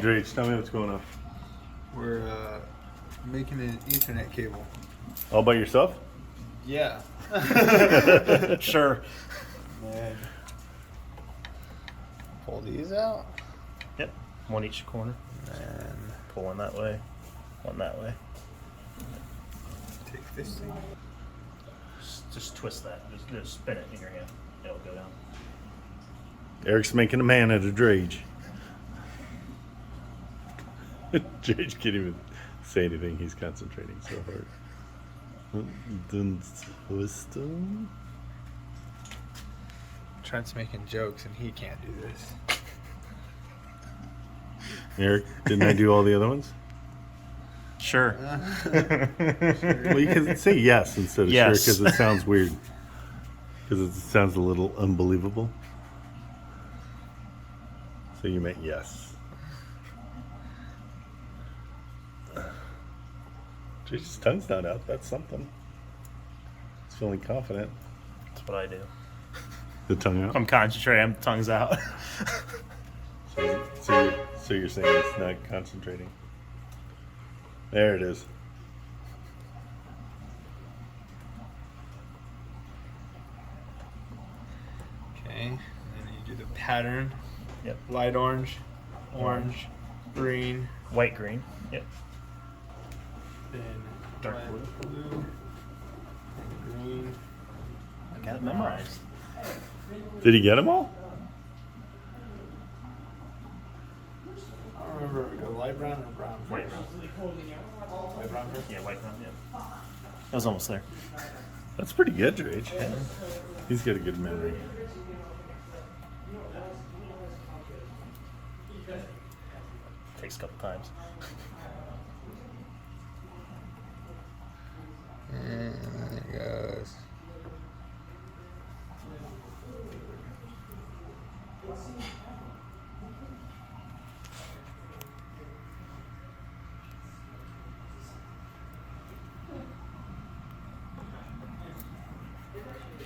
Drage, tell me what's going on. We're making an Ethernet cable. All by yourself? Yeah. Sure. And pull these out. Yep. One each corner. And Pull one that way. One that way. take this thing. Just twist that. Just spin it in your hand. It'll go down. Eric's making a man out of Drage. Drage can't even say anything. He's concentrating so hard. Twist him. Trent's making jokes and he can't do this. Eric, didn't I do all the other ones? Sure. Well, you can say yes instead of Yes. sure because it sounds weird. Because it sounds a little unbelievable. So you meant yes. Drage's tongue's not out. That's something. He's feeling confident. That's what I do. The tongue out. I'm concentrating. The tongue's out. So you're saying it's not concentrating. There it is. Okay. And then you do the pattern. Yep. Light orange, orange, green, White, green. Yep. then Dark light blue, and green. I got it memorized. Did he get them all? I don't remember if we go light brown or brown. White, brown. Light brown first. Yeah, white, brown. Yeah. I was almost there. That's pretty good, Drage. He's got a good memory. Takes a couple times. And there it goes.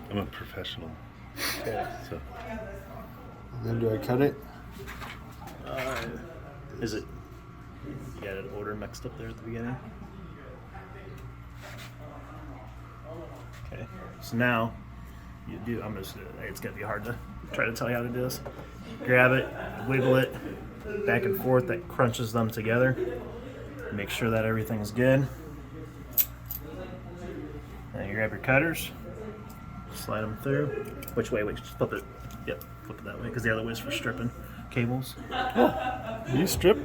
I'm a professional. Okay. So And then do I cut it? Is it? You got an order mixed up there at the beginning. Okay. So now you do. I'm just. It's gonna be hard to try to tell you how to do this. Grab it, wiggle it back and forth. That crunches them together. Make sure that everything's good. Now you grab your cutters. Slide them through. Which way? Wait, just flip it. Yep, flip it that way because the other way is for stripping cables. you strip?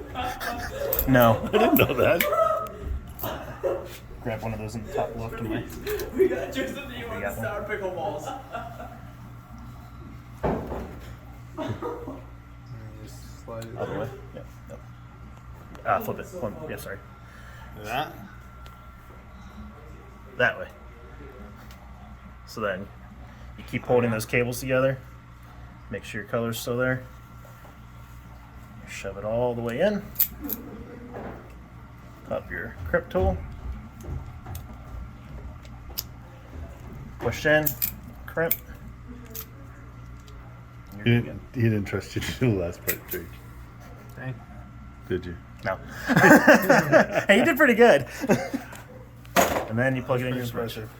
No. I didn't know that. Grab one of those in the top left of my. We got just a new You one, got sour pickle balls. And just slide it Other through. way. Yep. Flip it. One. Yeah, sorry. That. That way. So then you keep holding those cables together. Make sure your color's still there. Shove it all the way in. Pop your crimp tool. Push in. Crimp. He didn't trust you to do the last part, Drage. Okay. Did you? No. Hey, you did pretty good. And then you plug it in your Pretty brush. impressive.